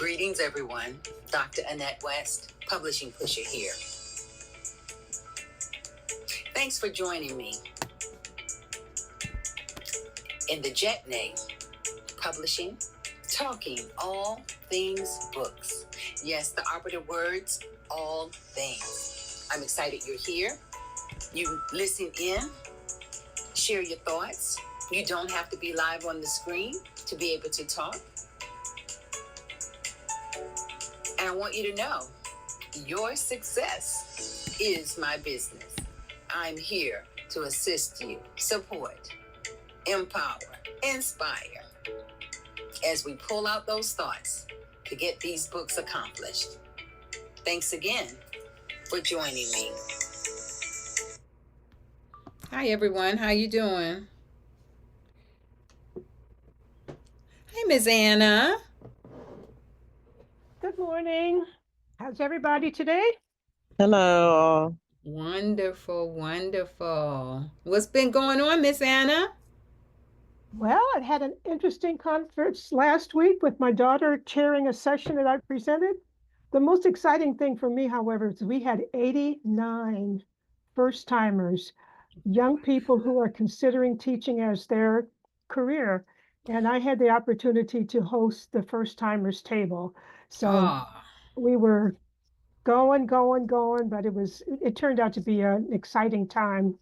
Greetings, everyone. Dr. Annette West, Publishing Pusher here. Thanks for joining me in the Jetney Publishing, talking all things books. Yes, the operative words, all things. I'm excited you're here. You listen in, share your thoughts. You don't have to be live on the screen to be able to talk. And I want you to know, your success is my business. I'm here to assist you, support, empower, inspire, as we pull out those thoughts to get these books accomplished. Thanks again for joining me. Hi, everyone. How you doing? Hi, Miss Anna. Good morning. How's everybody today? Hello. Wonderful, wonderful. What's been going on, Miss Anna? Well, I had an interesting conference last week with my daughter chairing a session that I presented. The most exciting thing for me, however, is we had 89 first timers, young people who are considering teaching as their career. And I had the opportunity to host the first timers table. So we were going, but it turned out to be an exciting time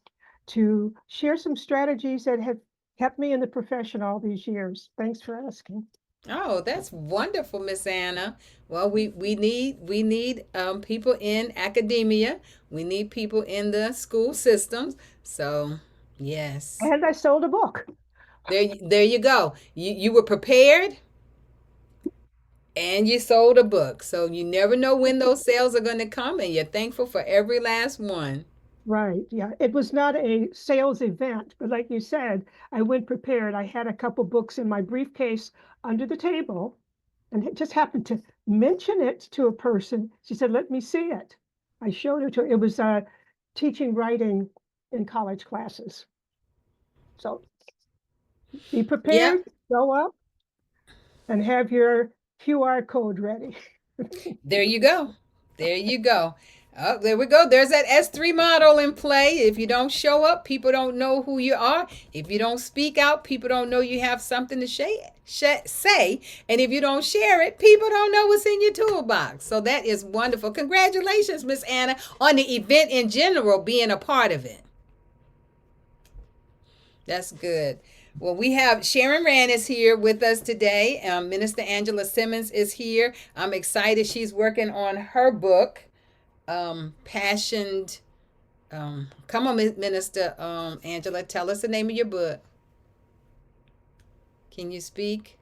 to share some strategies that have kept me in the profession all these years. Thanks for asking. Oh, that's wonderful, Miss Anna. Well, we need people in academia. We need people in the school systems. So, yes. And I sold a book. There you go. You were prepared and you sold a book. So you never know when those sales are going to come, and you're thankful for every last one. Right. Yeah. It was not a sales event, but like you said, I went prepared. I had a couple books in my briefcase under the table and it just happened to mention it to a person. She said, "Let me see it." I showed it to her. It was teaching writing in college classes. So be prepared, show up, and have your QR code ready. There you go. There you go. Oh, there we go. There's that S3 model in play. If you don't show up, people don't know who you are. If you don't speak out, people don't know you have something to say. And if you don't share it, people don't know what's in your toolbox. So that is wonderful. Congratulations, Miss Anna, on the event in general, being a part of it. That's good. Well, we have Sharon Rand is here with us today. Minister Angela Simmons is here. I'm excited. She's working on her book, Passioned. Come on, Minister Angela, tell us the name of your book. Can you speak?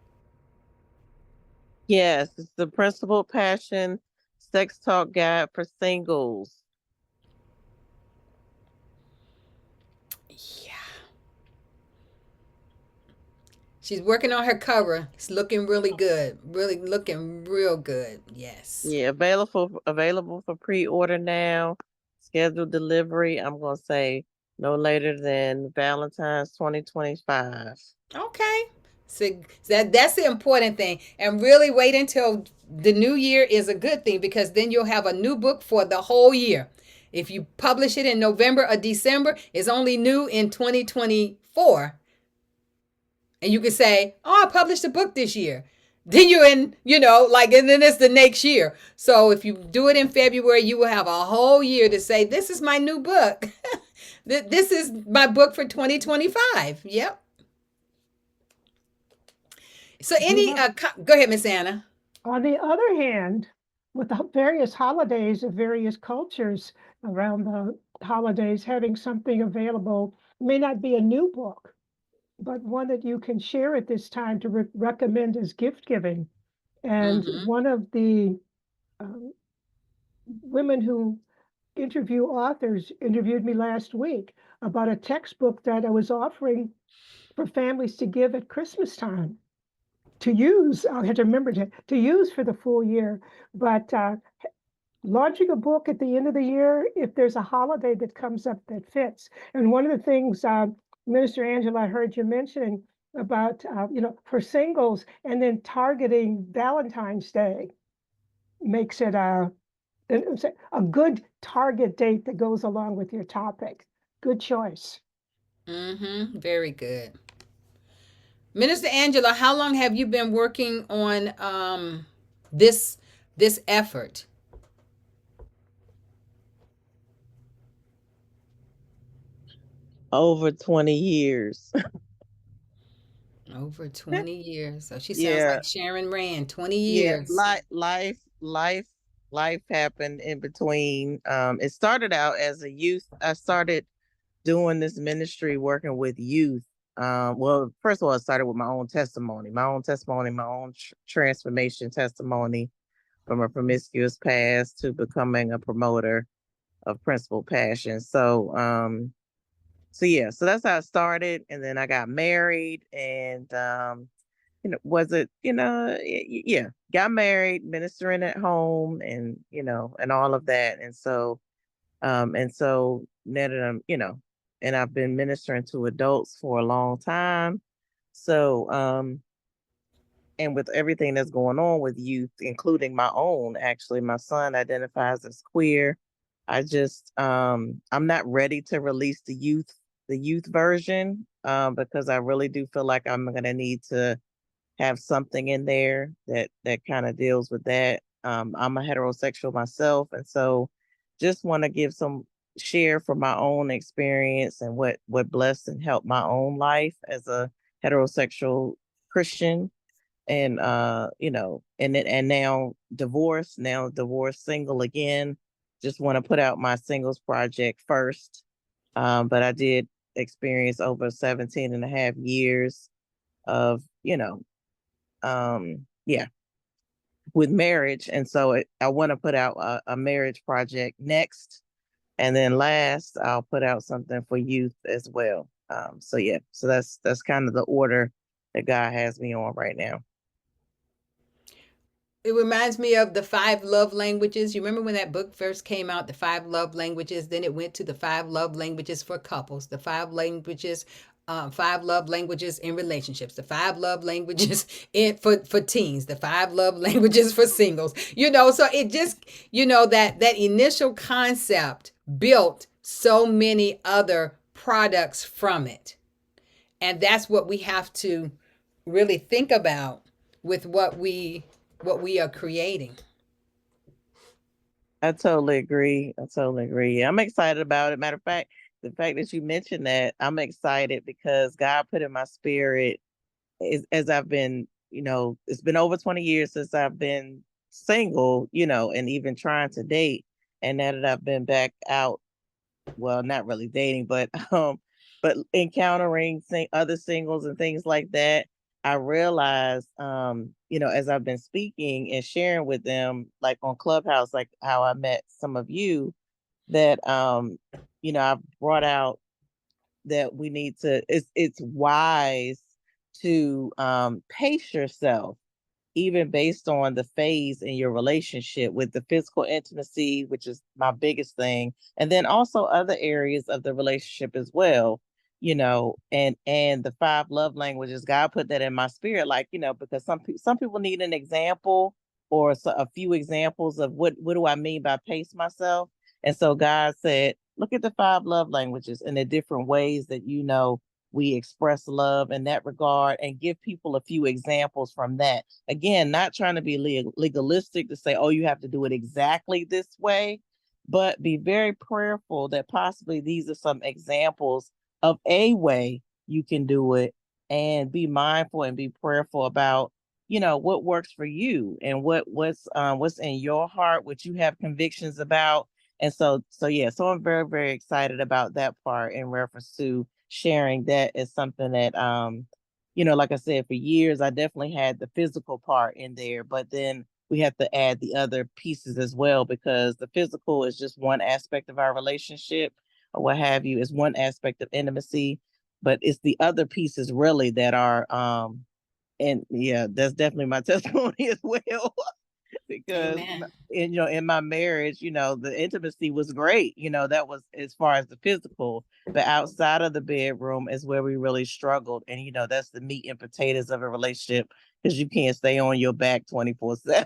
Yes, it's the Principal Passion Sex Talk Guide for Singles. Yeah. She's working on her cover. It's looking really good. Really looking real good. Yes. Yeah, available for pre-order now. Scheduled delivery, I'm going to say no later than Valentine's 2025. Okay. So that's the important thing. And really wait until the new year is a good thing, because then you'll have a new book for the whole year. If you publish it in November or December, it's only new in 2024. And you can say, "Oh, I published a book this year." Then you're in, and then it's the next year. So if you do it in February, you will have a whole year to say, "This is my new book." This is my book for 2025. Yep. So go ahead, Miss Anna. On the other hand, with the various holidays of various cultures around the holidays, having something available may not be a new book, but one that you can share at this time to recommend as gift giving. And one of the women who interview authors interviewed me last week about a textbook that I was offering for families to give at Christmas time to use. I had to remember to use for the full year, but launching a book at the end of the year, if there's a holiday that comes up that fits. And one of the things, Minister Angela, I heard you mentioning about, for singles, and then targeting Valentine's Day makes it a good target date that goes along with your topic. Good choice. Mm-hmm. Very good. Minister Angela, how long have you been working on this effort? Over 20 years. Over 20 years. So she sounds Yeah. like Sharon Rand, 20 Yeah. years. Life happened in between. It started out as a youth. I started doing this ministry working with youth. Well, first of all, it started with my own transformation testimony from a promiscuous past to becoming a promoter of principal passion. So yeah, so that's how it started. And then I got married and, was it, yeah, got married, ministering at home and, and all of that. And so now that and I've been ministering to adults for a long time. So, and with everything that's going on with youth, including my own, actually, my son identifies as queer. I'm not ready to release the youth version, because I really do feel like I'm going to need to have something in there that kind of deals with that. I'm a heterosexual myself, and so just want to give some share from my own experience and what blessed and helped my own life as a heterosexual Christian, and now divorced, single again. Just want to put out my singles project first, but I did experience over 17 and a half years of yeah, with marriage. And so I want to put out a marriage project next. And then last, I'll put out something for youth as well. So yeah, so that's kind of the order that God has me on right now. It reminds me of the five love languages. You remember when that book first came out, the five love languages? Then it went to the five love languages for couples, the five love languages in relationships, the five love languages in for teens, the five love languages for singles. So it just that initial concept built so many other products from it, and that's what we have to really think about with what we are creating. I totally agree. I totally agree. Yeah, I'm excited about it. Matter of fact, the fact that you mentioned that, I'm excited because God put in my spirit, as I've been, it's been over 20 years since I've been single, and even trying to date. And now that I've been back out, well, not really dating, but but encountering other singles and things like that, I realized, as I've been speaking and sharing with them, like on Clubhouse, like how I met some of you, that I've brought out that we need to. It's wise to pace yourself, even based on the phase in your relationship, with the physical intimacy, which is my biggest thing, and then also other areas of the relationship as well. And the five love languages, God put that in my spirit, like, because some people need an example, or a few examples of what do I mean by pace myself. And so God said, look at the five love languages and the different ways that we express love in that regard, and give people a few examples from that. Again, not trying to be legalistic to say, oh, you have to do it exactly this way, but be very prayerful that possibly these are some examples of a way you can do it, and be mindful and be prayerful about, what works for you, and what's in your heart, what you have convictions about. And so yeah, so I'm very, very excited about that part in reference to sharing that as something that, like I said, for years I definitely had the physical part in there, but then we have to add the other pieces as well, because the physical is just one aspect of our relationship, or what have you, is one aspect of intimacy, but it's the other pieces really that are, and yeah, that's definitely my testimony as well. because Amen. in my marriage, the intimacy was great. That was as far as the physical, but outside of the bedroom is where we really struggled. And that's the meat and potatoes of a relationship, because you can't stay on your back 24/7.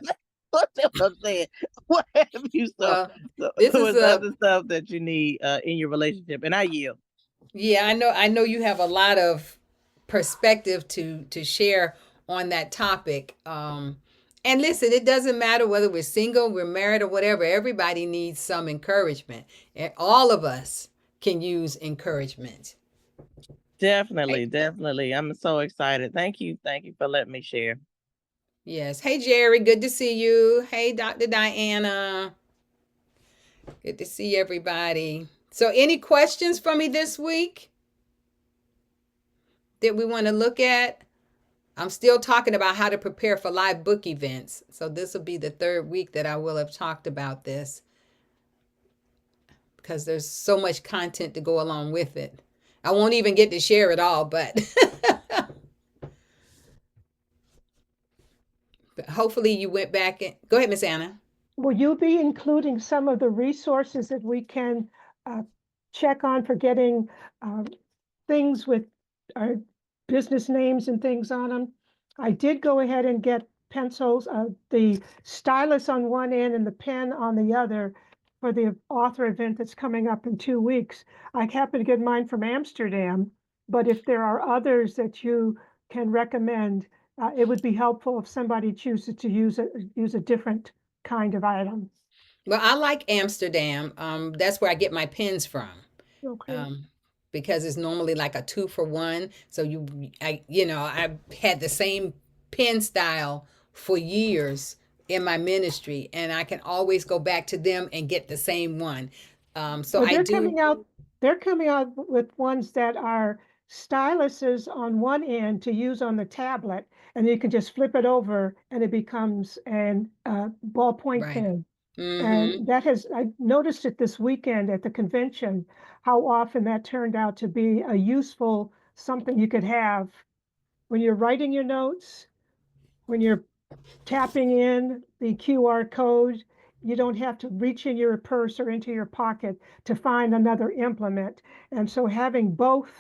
What's what I'm saying? What have you Well, so this is what's a other stuff that you need in your relationship? And I yield. yeah, I know you have a lot of perspective to share on that topic. And listen, it doesn't matter whether we're single, we're married, or whatever. Everybody needs some encouragement, and all of us can use encouragement. Definitely, Hey, definitely. I'm so excited. Thank you for letting me share. yes. Hey, Jerry, good to see you. Hey, Dr. Diana, good to see everybody. So, any questions for me this week that we want to look at? I'm still talking about how to prepare for live book events. So this will be the third week that I will have talked about this because there's so much content to go along with it. I won't even get to share it all, but, but hopefully you went back and go ahead, Miss Anna. Will you be including some of the resources that we can uh, check on for getting uh, things with our business names and things on them? I did go ahead and get pencils, the stylus on one end and the pen on the other for the author event that's coming up in 2 weeks. I happen to get mine from Amsterdam, but if there are others that you can recommend, it would be helpful if somebody chooses to use a different kind of item. Well, I like Amsterdam. That's where I get my pens from. Okay. Um, because it's normally like a 2 for 1. So I've had the same pen style for years in my ministry, and I can always go back to them and get the same one. So Well, I do. they're coming out with ones that are styluses on one end to use on the tablet, and you can just flip it over and it becomes an ballpoint Right. pen. Mm-hmm. And I noticed it this weekend at the convention, how often that turned out to be a useful something you could have when you're writing your notes, when you're tapping in the QR code. You don't have to reach in your purse or into your pocket to find another implement. And so having both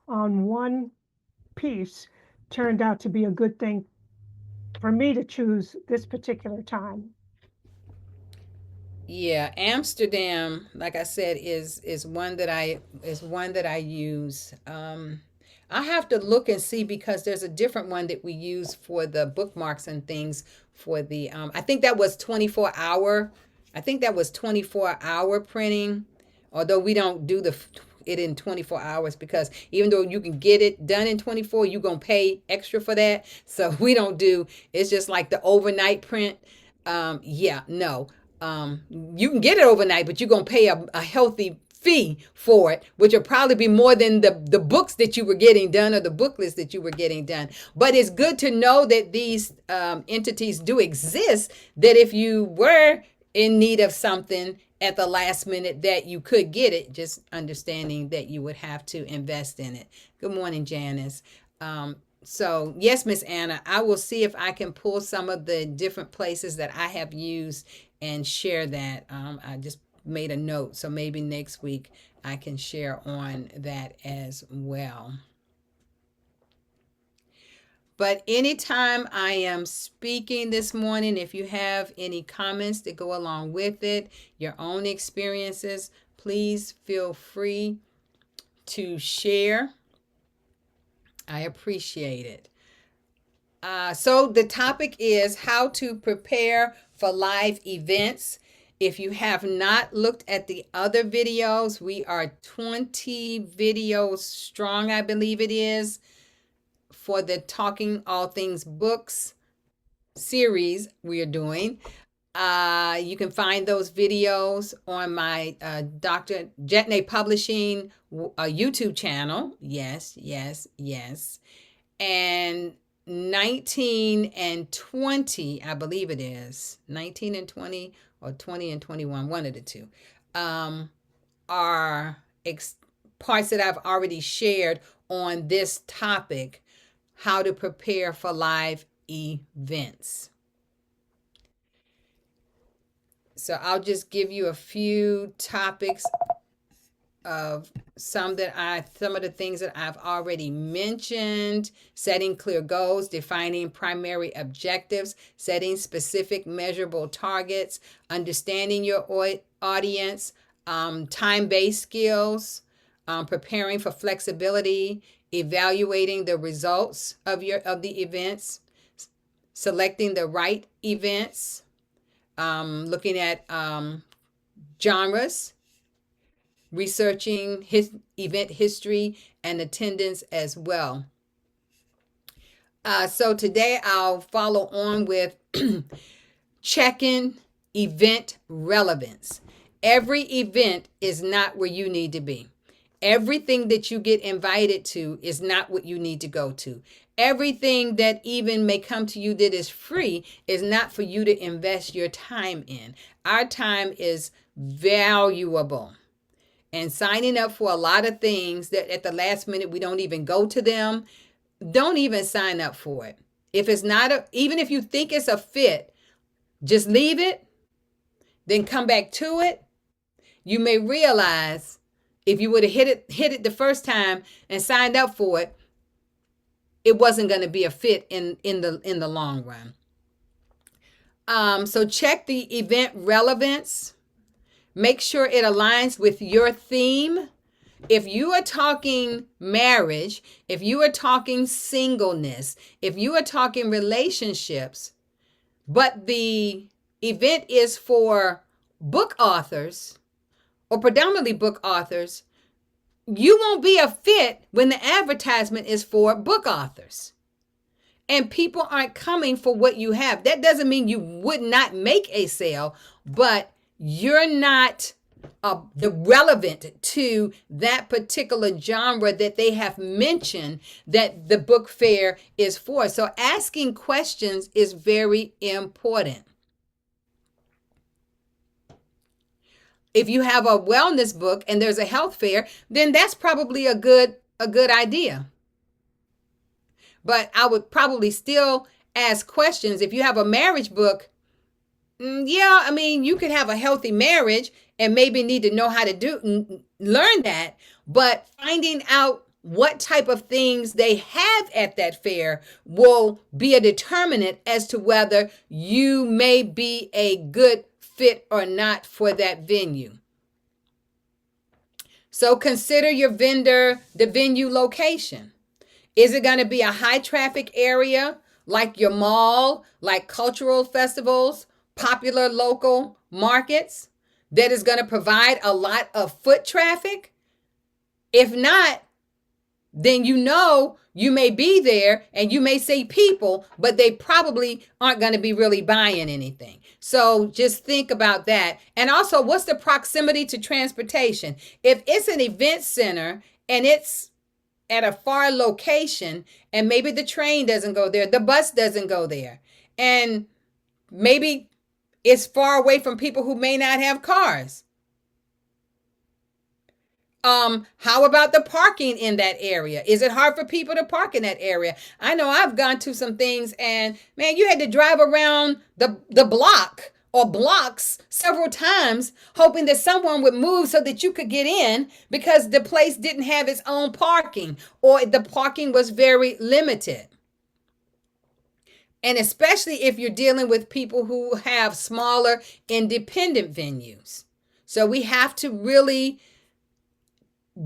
on one piece turned out to be a good thing for me to choose this particular time. Yeah, Amsterdam, like I said, is one that I use. I have to look and see because there's a different one that we use for the bookmarks and things for the I think that was 24 hour. I think that was 24-hour printing, although we don't do it in 24 hours because even though you can get it done in 24, you're going to pay extra for that. So we don't do it's just like the overnight print. Yeah, no. You can get it overnight, but you're gonna pay a healthy fee for it, which will probably be more than the books that you were getting done or the booklets that you were getting done. But it's good to know that these entities do exist. That if you were in need of something at the last minute, that you could get it. Just understanding that you would have to invest in it. Good morning, Janice. So yes, Miss Anna, I will see if I can pull some of the different places that I have used and share that. I just made a note, so maybe next week I can share on that as well. But anytime I am speaking this morning, if you have any comments that go along with it, your own experiences, please feel free to share. I appreciate it. So the topic is how to prepare for live events. If you have not looked at the other videos, we are 20 videos strong, I believe it is, for the Talking All Things Books series we are doing. You can find those videos on my Dr. Jetney Publishing YouTube channel. Yes, yes, yes. And 19 and 20, I believe it is 19 and 20 or 20 and 21, one of the two, are parts that I've already shared on this topic, how to prepare for live events. So I'll just give you a few topics of some of the things that I've already mentioned: setting clear goals, defining primary objectives, setting specific measurable targets, understanding your audience, time-based skills, preparing for flexibility, evaluating the results of the events, selecting the right events, looking at genres, researching event history and attendance as well. So today I'll follow on with checking event relevance. Every event is not where you need to be. Everything that you get invited to is not what you need to go to. Everything that even may come to you that is free is not for you to invest your time in. Our time is valuable. And signing up for a lot of things that at the last minute we don't even go to them, don't even sign up for it. If it's not even if you think it's a fit, just leave it, then come back to it. You may realize if you would have hit it the first time and signed up for it, it wasn't going to be a fit in the long run. So check the event relevance. Make sure it aligns with your theme. If you are talking marriage, if you are talking singleness, if you are talking relationships, but the event is for book authors or predominantly book authors, you won't be a fit when the advertisement is for book authors. And people aren't coming for what you have. That doesn't mean you would not make a sale, but you're not relevant to that particular genre that they have mentioned that the book fair is for. So asking questions is very important. If you have a wellness book and there's a health fair, then that's probably a good idea. But I would probably still ask questions. If you have a marriage book, yeah, I mean, you could have a healthy marriage and maybe need to know how to learn that, but finding out what type of things they have at that fair will be a determinant as to whether you may be a good fit or not for that venue. So consider your the venue location. Is it going to be a high traffic area like your mall, like cultural festivals, popular local markets that is going to provide a lot of foot traffic? If not, then you may be there and you may see people, but they probably aren't going to be really buying anything. So just think about that. And also, what's the proximity to transportation? If it's an event center and it's at a far location and maybe the train doesn't go there, the bus doesn't go there, and maybe it's far away from people who may not have cars. How about the parking in that area? Is it hard for people to park in that area? I know I've gone to some things and man, you had to drive around the block or blocks several times hoping that someone would move so that you could get in because the place didn't have its own parking or the parking was very limited. And especially if you're dealing with people who have smaller independent venues. So we have to really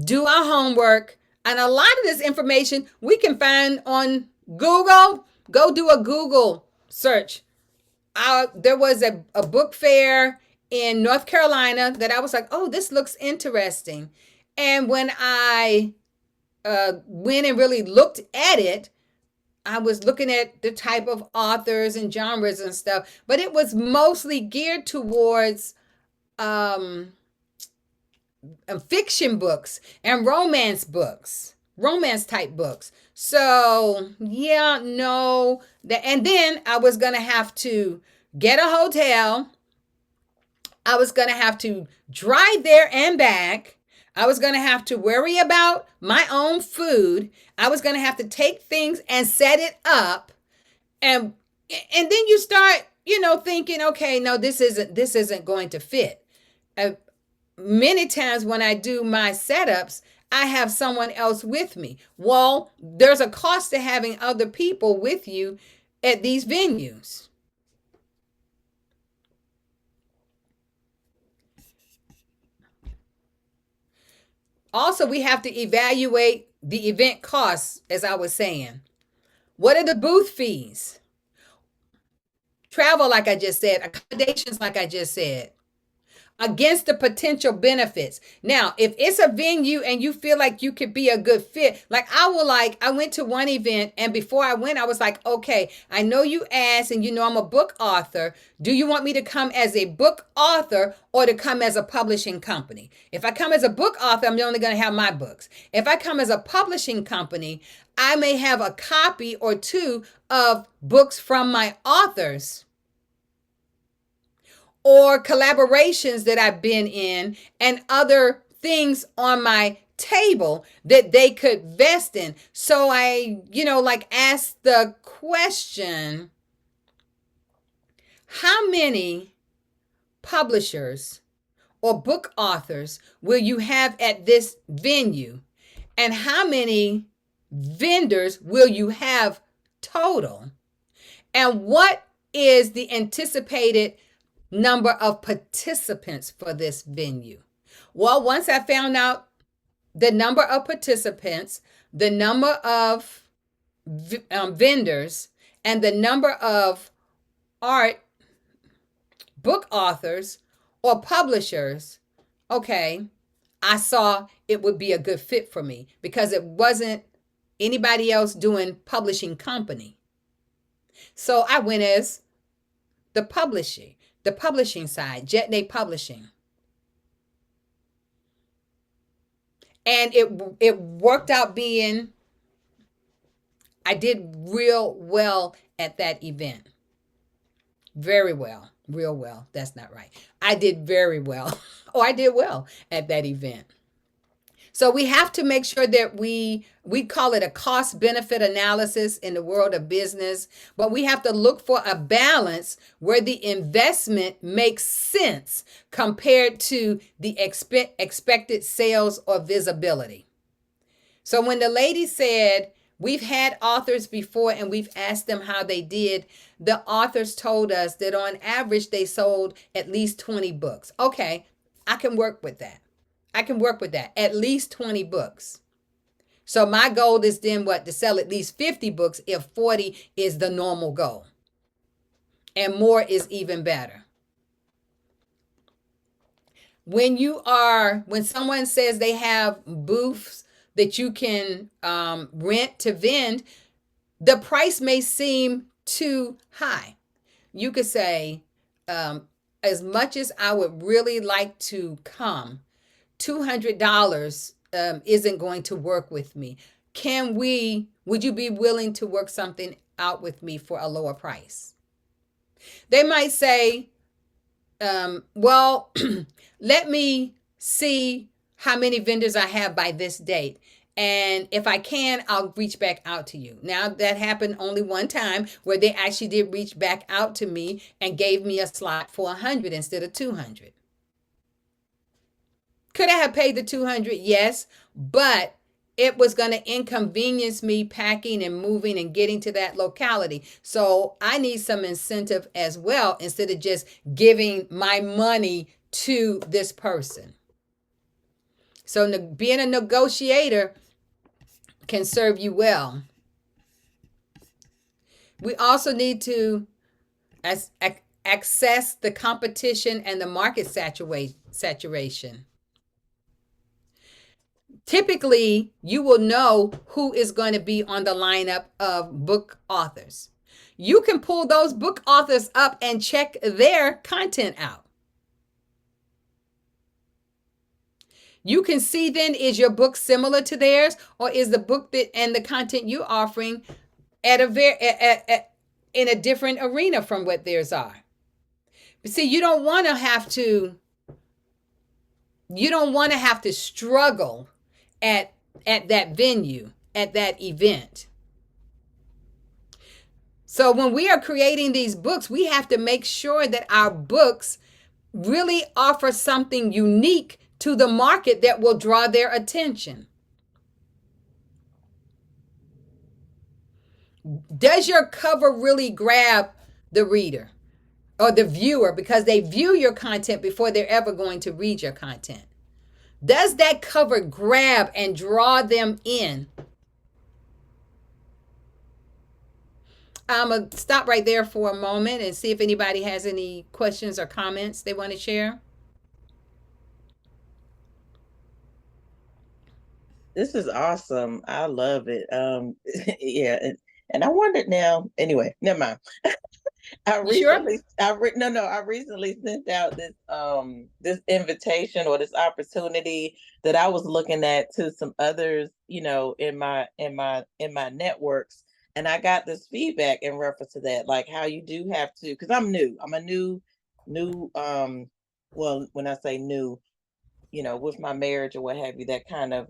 do our homework. And a lot of this information we can find on Google. Go do a Google search. There was a book fair in North Carolina that I was like, oh, this looks interesting. And when I went and really looked at it, I was looking at the type of authors and genres and stuff, but it was mostly geared towards fiction books and romance type books. So yeah, no. And then I was going to have to get a hotel. I was going to have to drive there and back. I was going to have to worry about my own food. I was going to have to take things and set it up. And then you start thinking, okay, no, this isn't going to fit. Many times when I do my setups, I have someone else with me. Well, there's a cost to having other people with you at these venues. Also, we have to evaluate the event costs, as I was saying. What are the booth fees? Travel, like I just said, accommodations, like I just said, against the potential benefits. Now, if it's a venue and you feel like you could be a good fit, I went to one event, and before I went, I was like, okay, I know you asked, and I'm a book author. Do you want me to come as a book author or to come as a publishing company? If I come as a book author, I'm only going to have my books. If I come as a publishing company, I may have a copy or two of books from my authors or collaborations that I've been in and other things on my table that they could vest in. So I, ask the question, how many publishers or book authors will you have at this venue? And how many vendors will you have total? And what is the anticipated number of participants for this venue? Well, once I found out the number of participants, the number of vendors, and the number of art book authors or publishers, okay, I saw it would be a good fit for me because it wasn't anybody else doing publishing company. So I went as the publishing side, JetNay Publishing. And it worked out being, I did real well at that event. Very well. Real well. That's not right. I did very well. I did well at that event. So we have to make sure that we call it a cost benefit analysis in the world of business, but we have to look for a balance where the investment makes sense compared to the expected sales or visibility. So when the lady said, we've had authors before and we've asked them how they did, the authors told us that on average they sold at least 20 books. Okay, I can work with that. At least 20 books. So my goal is then to sell at least 50 books if 40 is the normal goal. And more is even better. When someone says they have booths that you can rent to vend, the price may seem too high. You could say, as much as I would really like to come, $200 isn't going to work with me. Would you be willing to work something out with me for a lower price? They might say, well, let me see how many vendors I have by this date. And if I can, I'll reach back out to you. Now, that happened only one time where they actually did reach back out to me and gave me a slot for 100 instead of 200. Could I have paid the 200? Yes, but it was going to inconvenience me packing and moving and getting to that locality. So I need some incentive as well instead of just giving my money to this person. So being a negotiator can serve you well. We also need to access the competition and the market saturation. Typically, you will know who is going to be on the lineup of book authors. You can pull those book authors up and check their content out. You can see then, is your book similar to theirs, or is the book and the content you're offering in a different arena from what theirs are? But see, you don't want to have to struggle at that venue, at that event. So when we are creating these books, we have to make sure that our books really offer something unique to the market that will draw their attention. Does your cover really grab the reader or the viewer because they view your content before they're ever going to read your content? Does that cover grab and draw them in? I'm going to stop right there for a moment and see if anybody has any questions or comments they want to share. This is awesome. I love it. Yeah, and I wondered now. Anyway, never mind. I You sure? recently, I recently sent out this invitation or this opportunity that I was looking at to some others, in my networks, and I got this feedback in reference to that, like how you do have to, because I'm new. I'm a new well, when I say new, with my marriage or what have you, that kind of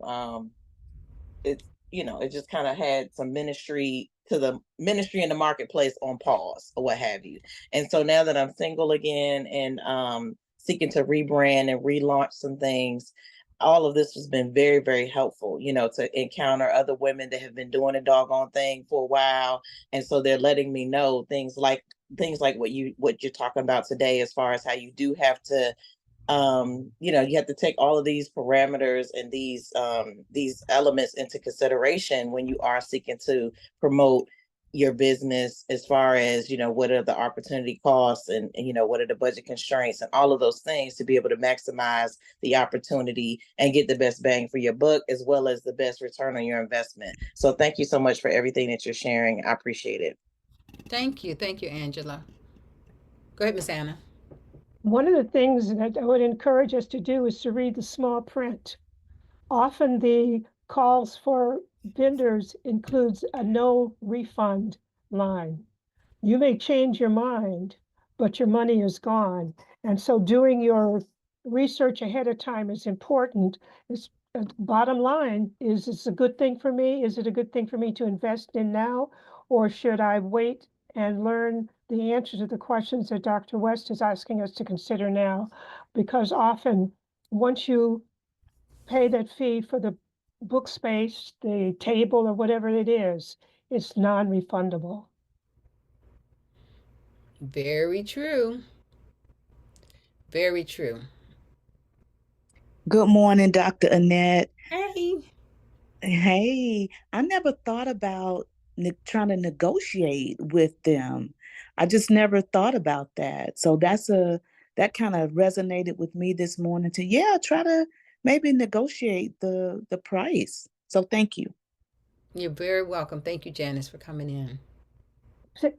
it's it just kind of had some ministry in the marketplace on pause or what have you. And so now that I'm single again and seeking to rebrand and relaunch some things, all of this has been very, very helpful, to encounter other women that have been doing a doggone thing for a while. And so they're letting me know things like what you're talking about today, as far as how you do have to you have to take all of these parameters and these elements into consideration when you are seeking to promote your business, as far as what are the opportunity costs, and what are the budget constraints, and all of those things, to be able to maximize the opportunity and get the best bang for your buck, as well as the best return on your investment. So thank you so much for everything that you're sharing. I appreciate it. Thank you, Angela. Go ahead, Miss Anna. One of the things that I would encourage us to do is to read the small print. Often the calls for vendors includes a no refund line. You may change your mind, but your money is gone. And so doing your research ahead of time is important. It's, bottom line is it's a good thing for me? Is it a good thing for me to invest in now? Or should I wait and learn the answer to the questions that Dr. West is asking us to consider now? Because often, once you pay that fee for the book space, the table, or whatever it is, it's non-refundable. Very true. Very true. Good morning, Dr. Annette. Hey. Hey, I never thought about trying to negotiate with them. I just never thought about that. So that kind of resonated with me this morning to, yeah, try to maybe negotiate the price. So thank you. You're very welcome. Thank you, Janice, for coming in.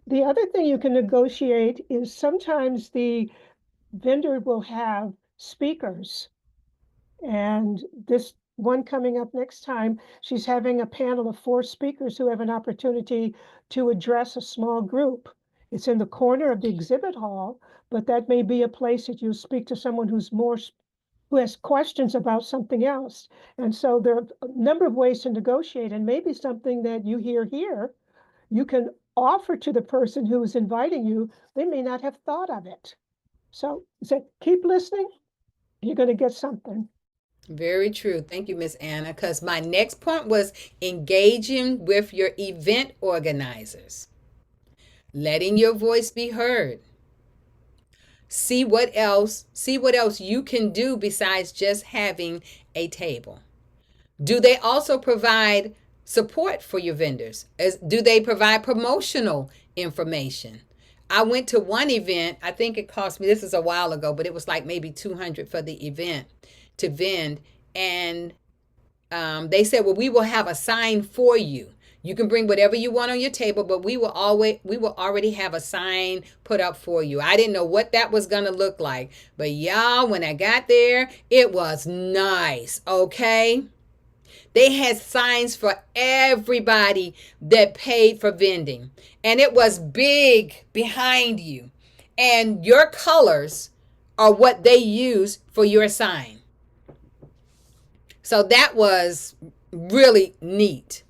The other thing you can negotiate is sometimes the vendor will have speakers. And this one coming up next time, she's having a panel of 4 speakers who have an opportunity to address a small group. It's in the corner of the exhibit hall, but that may be a place that you speak to someone who has questions about something else. And so there are a number of ways to negotiate, and maybe something that you hear here, you can offer to the person who is inviting you. They may not have thought of it. So keep listening. You're going to get something. Very true. Thank you, Miss Anna. Because my next point was engaging with your event organizers, letting your voice be heard. See what else you can do besides just having a table. Do they also provide support for your vendors? Do they provide promotional information? I went to one event, I think it cost me, this is a while ago, but it was like maybe $200 for the event to vend. And they said, well, we will have a sign for you. You can bring whatever you want on your table, but we will already have a sign put up for you. I didn't know what that was going to look like, but y'all, when I got there, it was nice. Okay. They had signs for everybody that paid for vending, and it was big behind you, and your colors are what they use for your sign. So that was really neat.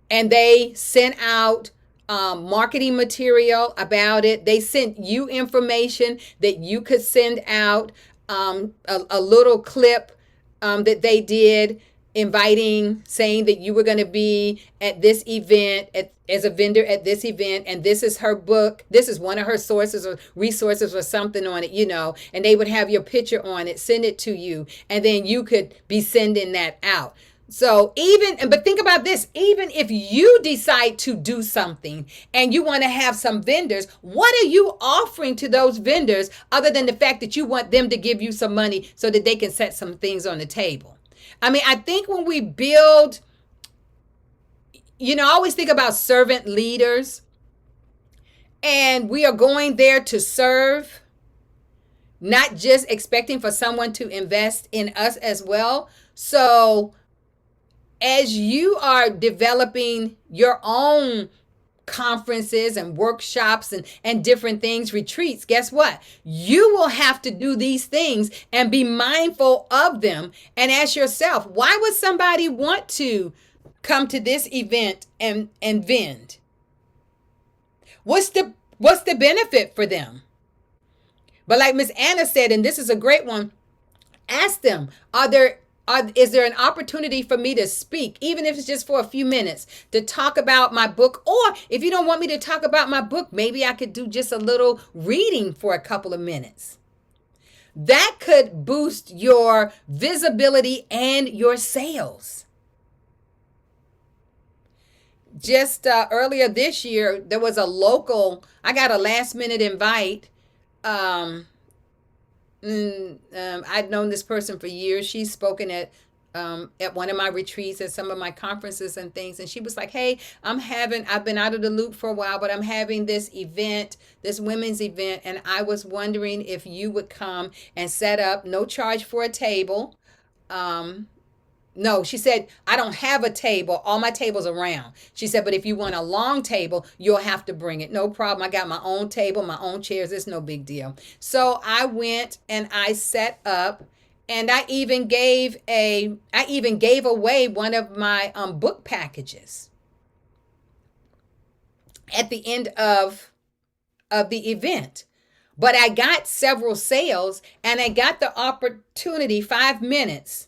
And they sent out marketing material about it. They sent you information that you could send out, a little clip that they did inviting, saying that you were going to be at this event as a vendor at this event, and this is her book, this is one of her sources or resources or something on it, and they would have your picture on it, send it to you, and then you could be sending that out. So but think about this, even if you decide to do something and you want to have some vendors, what are you offering to those vendors other than the fact that you want them to give you some money so that they can set some things on the table? I mean, I think when we build, I always think about servant leaders, and we are going there to serve, not just expecting for someone to invest in us as well. So as you are developing your own conferences and workshops and different things, retreats, guess what? You will have to do these things and be mindful of them and ask yourself, why would somebody want to come to this event and vend? What's the benefit for them? But like Miss Anna said, and this is a great one, ask them, is there an opportunity for me to speak, even if it's just for a few minutes, to talk about my book? Or if you don't want me to talk about my book, maybe I could do just a little reading for a couple of minutes. That could boost your visibility and your sales. Just earlier this year, there was I got a last minute invite. I'd known this person for years. She's spoken at one of my retreats, at some of my conferences and things. And she was like, hey, I've been out of the loop for a while, but I'm having this event, this women's event. And I was wondering if you would come and set up, no charge for a table. No, she said, I don't have a table. All my tables are round. She said, but if you want a long table, you'll have to bring it. No problem. I got my own table, my own chairs. It's no big deal. So I went and I set up, and I even gave away one of my book packages at the end of the event. But I got several sales, and I got the opportunity, 5 minutes,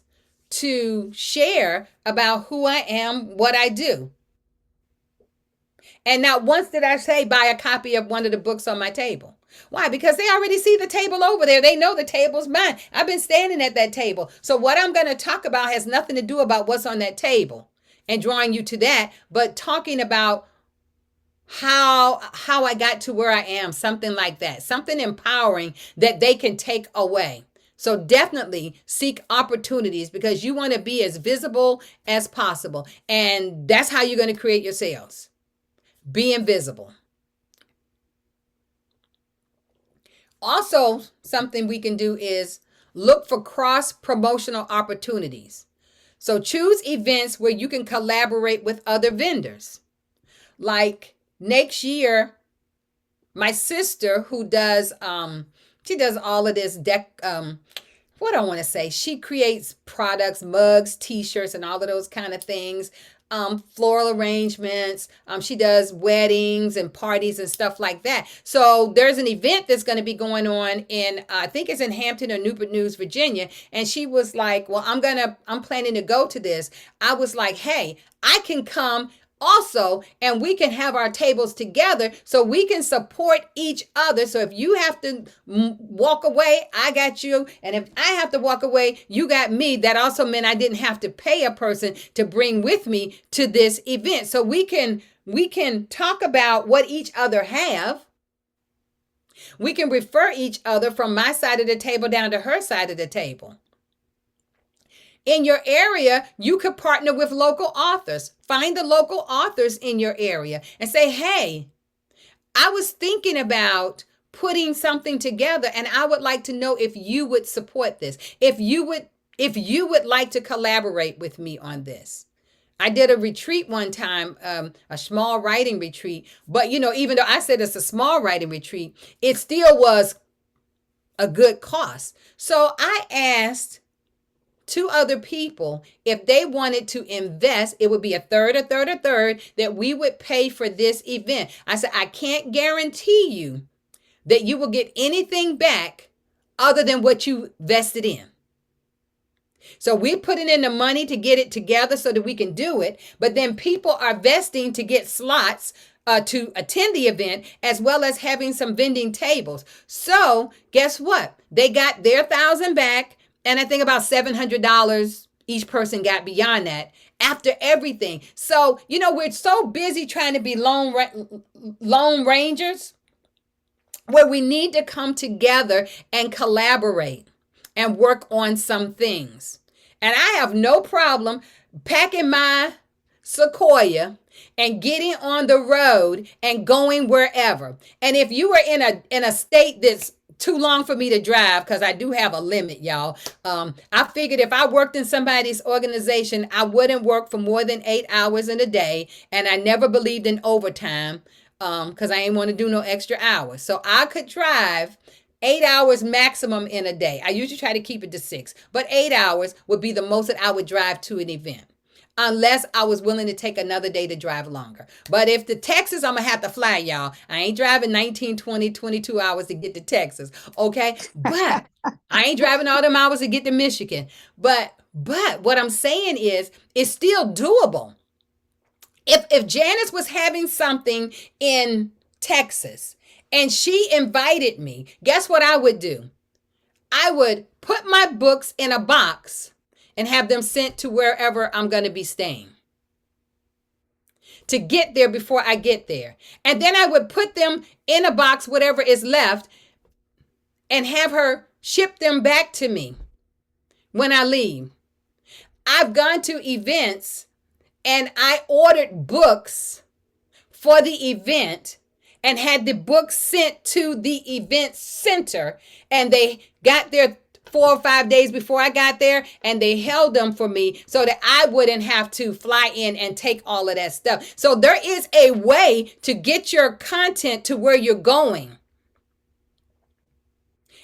to share about who I am, what I do. And not once did I say, buy a copy of one of the books on my table. Why? Because they already see the table over there. They know the table's mine. I've been standing at that table. So what I'm going to talk about has nothing to do about what's on that table and drawing you to that, but talking about how I got to where I am, something like that, something empowering that they can take away. So definitely seek opportunities, because you want to be as visible as possible. And that's how you're going to create your sales. Be invisible. Also, something we can do is look for cross-promotional opportunities. So choose events where you can collaborate with other vendors. Like next year, my sister, who does she does all of this what I want to say, she creates products, mugs, t-shirts, and all of those kind of things, floral arrangements. She does weddings and parties and stuff like that. So there's an event that's going to be going on in, I think it's in Hampton or Newport News, Virginia. And she was like, well, I'm planning to go to this. I was like, hey, I can come also, and we can have our tables together so we can support each other. So if you have to walk away, I got you. And if I have to walk away, you got me. That also meant I didn't have to pay a person to bring with me to this event. So we can talk about what each other have. We can refer each other from my side of the table down to her side of the table. In your area, you could partner with local authors. Find the local authors in your area and say, hey, I was thinking about putting something together, and I would like to know if you would support this, if you would like to collaborate with me on this. I did a retreat one time, a small writing retreat, but even though I said it's a small writing retreat, it still was a good cost. So I asked two other people, if they wanted to invest, it would be a third, a third, a third that we would pay for this event. I said, I can't guarantee you that you will get anything back other than what you vested in. So we're putting in the money to get it together so that we can do it. But then people are vesting to get slots to attend the event, as well as having some vending tables. So guess what? They got their 1,000 back. And I think about $700 each person got beyond that after everything. So, we're so busy trying to be lone rangers where we need to come together and collaborate and work on some things. And I have no problem packing my Sequoia and getting on the road and going wherever. And if you were in a state that's too long for me to drive, because I do have a limit, y'all. I figured if I worked in somebody's organization, I wouldn't work for more than 8 hours in a day. And I never believed in overtime because I ain't want to do no extra hours. So I could drive 8 hours maximum in a day. I usually try to keep it to 6, but 8 hours would be the most that I would drive to an event, unless I was willing to take another day to drive longer. But if to Texas, I'm going to have to fly, y'all. I ain't driving 19, 20, 22 hours to get to Texas, okay? But I ain't driving all them hours to get to Michigan. But what I'm saying is, it's still doable. If Janice was having something in Texas and she invited me, guess what I would do? I would put my books in a box and have them sent to wherever I'm going to be staying to get there before I get there. And then I would put them in a box, whatever is left, and have her ship them back to me when I leave. I've gone to events and I ordered books for the event and had the books sent to the event center, and they got there 4 or 5 days before I got there, and they held them for me so that I wouldn't have to fly in and take all of that stuff. So there is a way to get your content to where you're going.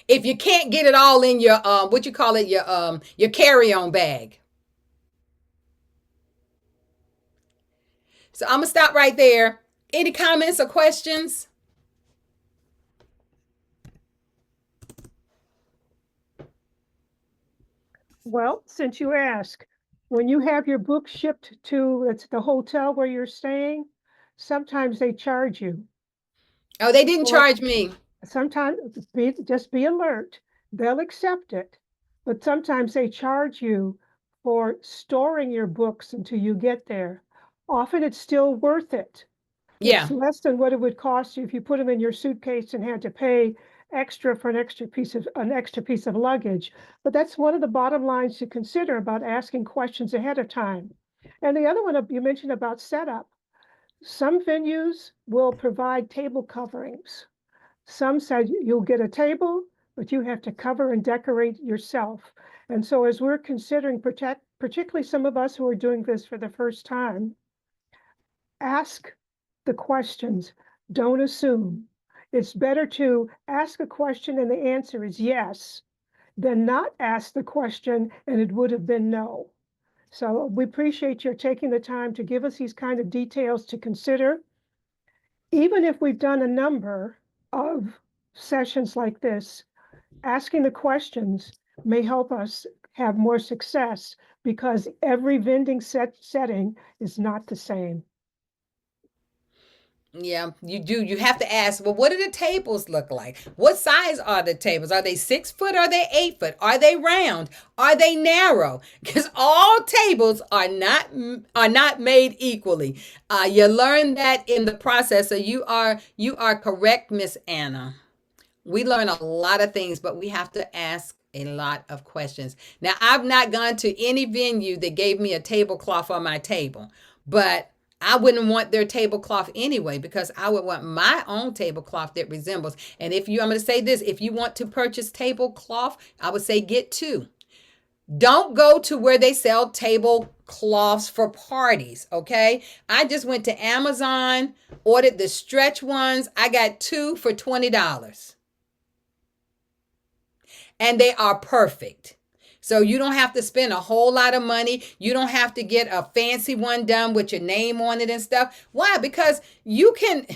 If you can't get it all in your your carry-on bag. So I'm gonna stop right there. Any comments or questions? Well, since you ask, when you have your book shipped to the hotel where you're staying, sometimes they charge you. Oh, they didn't charge me. Sometimes just be alert. They'll accept it, but sometimes they charge you for storing your books until you get there. Often it's still worth it. Yeah. It's less than what it would cost you if you put them in your suitcase and had to pay extra for an extra piece of luggage. But that's one of the bottom lines to consider about asking questions ahead of time. And the other one you mentioned about setup. Some venues will provide table coverings. Some said you'll get a table, but you have to cover and decorate yourself. And so as we're considering, particularly some of us who are doing this for the first time, ask the questions. Don't assume. It's better to ask a question and the answer is yes than not ask the question and it would have been no. So we appreciate your taking the time to give us these kind of details to consider. Even if we've done a number of sessions like this, asking the questions may help us have more success because every vending setting is not the same. Yeah, you do. You have to ask, well, what do the tables look like? What size are the tables? Are they 6 foot? Are they 8 foot? Are they round? Are they narrow? Because all tables are not made equally. You learn that in the process. So you are correct, Miss Anna. We learn a lot of things, but we have to ask a lot of questions. Now, I've not gone to any venue that gave me a tablecloth on my table, but I wouldn't want their tablecloth anyway, because I would want my own tablecloth that resembles. And I'm going to say this, if you want to purchase tablecloth, I would say get 2. Don't go to where they sell tablecloths for parties, okay? I just went to Amazon, ordered the stretch ones. I got 2 for $20. And they are perfect. So you don't have to spend a whole lot of money. You don't have to get a fancy one done with your name on it and stuff. Why? Because you can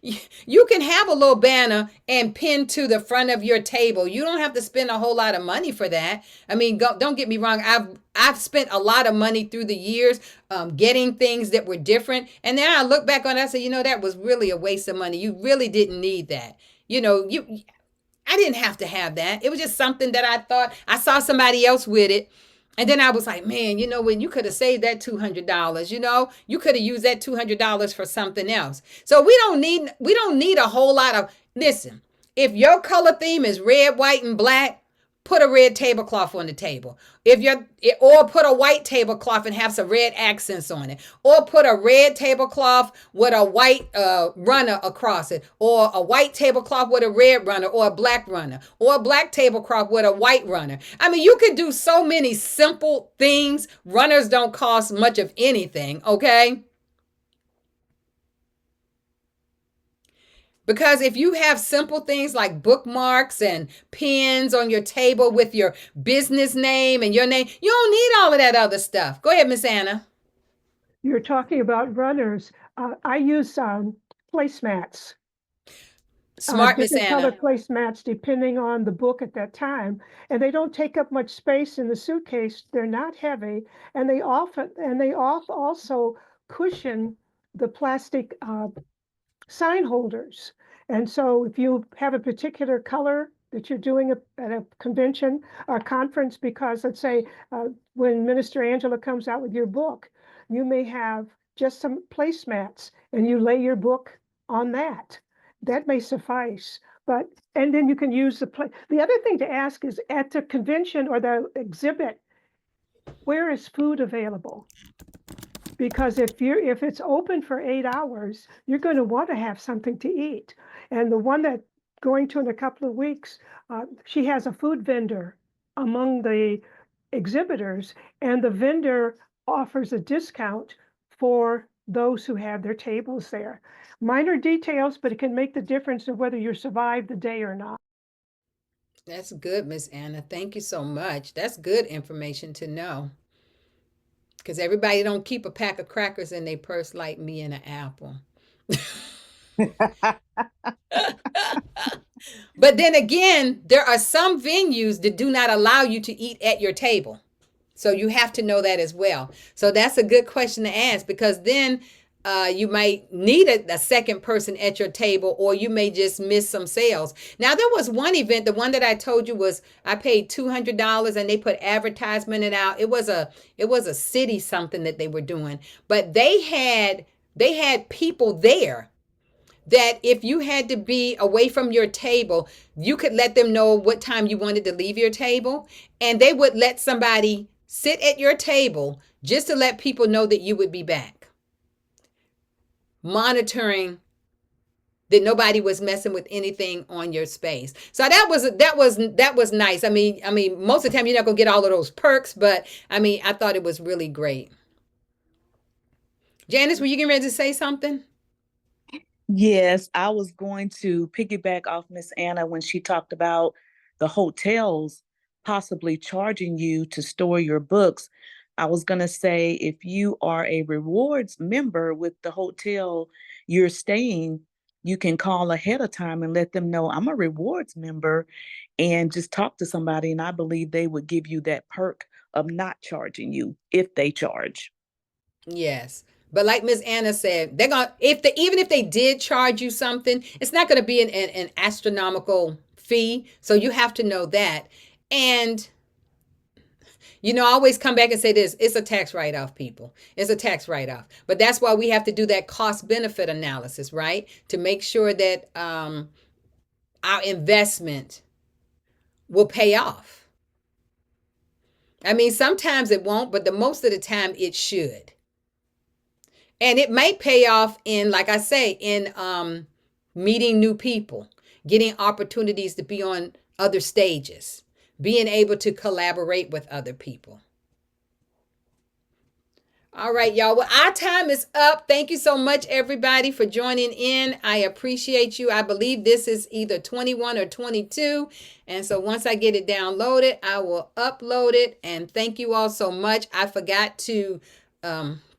have a little banner and pin to the front of your table. You don't have to spend a whole lot of money for that. I mean, don't get me wrong. I've spent a lot of money through the years getting things that were different, and then I look back on it, I say, that was really a waste of money. You really didn't need that. I didn't have to have that. It was just something that I thought I saw somebody else with it. And then I was like, man, when you could have saved that $200, you could have used that $200 for something else. So we don't need a whole lot of, listen, if your color theme is red, white, and black, put a red tablecloth on the table. Or put a white tablecloth and have some red accents on it. Or put a red tablecloth with a white runner across it. Or a white tablecloth with a red runner or a black runner. Or a black tablecloth with a white runner. I mean, you could do so many simple things. Runners don't cost much of anything, okay? Because if you have simple things like bookmarks and pins on your table with your business name and your name, you don't need all of that other stuff. Go ahead, Miss Anna. You're talking about runners. I use placemats. Smart, Miss Different color Anna. placemats depending on the book at that time, and they don't take up much space in the suitcase. They're not heavy, and they also cushion the plastic sign holders. And so if you have a particular color that you're doing at a convention or conference, because let's say when Minister Angela comes out with your book, you may have just some placemats and you lay your book on that. That may suffice. And then you can use the other thing to ask is, at the convention or the exhibit, where is food available? Because if it's open for 8 hours, you're going to want to have something to eat. And the one that going to in a couple of weeks, she has a food vendor among the exhibitors, and the vendor offers a discount for those who have their tables there. Minor details, but it can make the difference of whether you survive the day or not. That's good, Miss Anna. Thank you so much. That's good information to know. Because everybody don't keep a pack of crackers in their purse like me and an apple. But then again, there are some venues that do not allow you to eat at your table. So you have to know that as well. So that's a good question to ask, because then you might need a second person at your table, or you may just miss some sales. Now, there was one event, the one that I told you was, I paid $200 and they put advertisement it out. It was a city something that they were doing, but they had people there that if you had to be away from your table, you could let them know what time you wanted to leave your table, and they would let somebody sit at your table just to let people know that you would be back, monitoring that nobody was messing with anything on your space. So that was nice. I mean, most of the time you're not gonna get all of those perks, but I thought it was really great. Janice, were you getting ready to say something? Yes, I was going to piggyback off Miss Anna when she talked about the hotels possibly charging you to store your books. I was going to say, if you are a rewards member with the hotel you're staying, you can call ahead of time and let them know, I'm a rewards member, and just talk to somebody. And I believe they would give you that perk of not charging you if they charge. Yes. But like Miss Anna said, they're gonna, even if they did charge you something, it's not going to be an astronomical fee. So you have to know that. And I always come back and say this: it's a tax write-off, people. It's a tax write-off. But that's why we have to do that cost-benefit analysis, right? To make sure that our investment will pay off. Sometimes it won't, but the most of the time it should. And it may pay off in, like I say, in meeting new people, getting opportunities to be on other stages, being able to collaborate with other people. All right, y'all. Well, our time is up. Thank you so much, everybody, for joining in. I appreciate you. I believe this is either 21 or 22. And so once I get it downloaded, I will upload it. And thank you all so much. I forgot to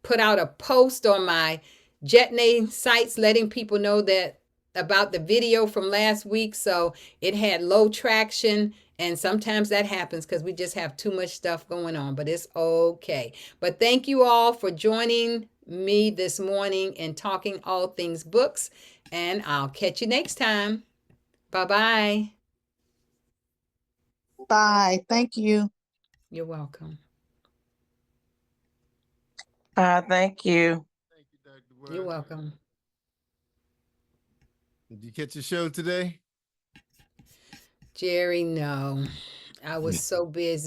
put out a post on my JetNay sites letting people know that about the video from last week. So it had low traction. And sometimes that happens because we just have too much stuff going on, but it's okay. But thank you all for joining me this morning and talking all things books. And I'll catch you next time. Bye-bye. Bye. Thank you. You're welcome. Thank you. Thank you, Dr. You're Word. welcome. Did you catch the show today? Jerry, no. I was so busy.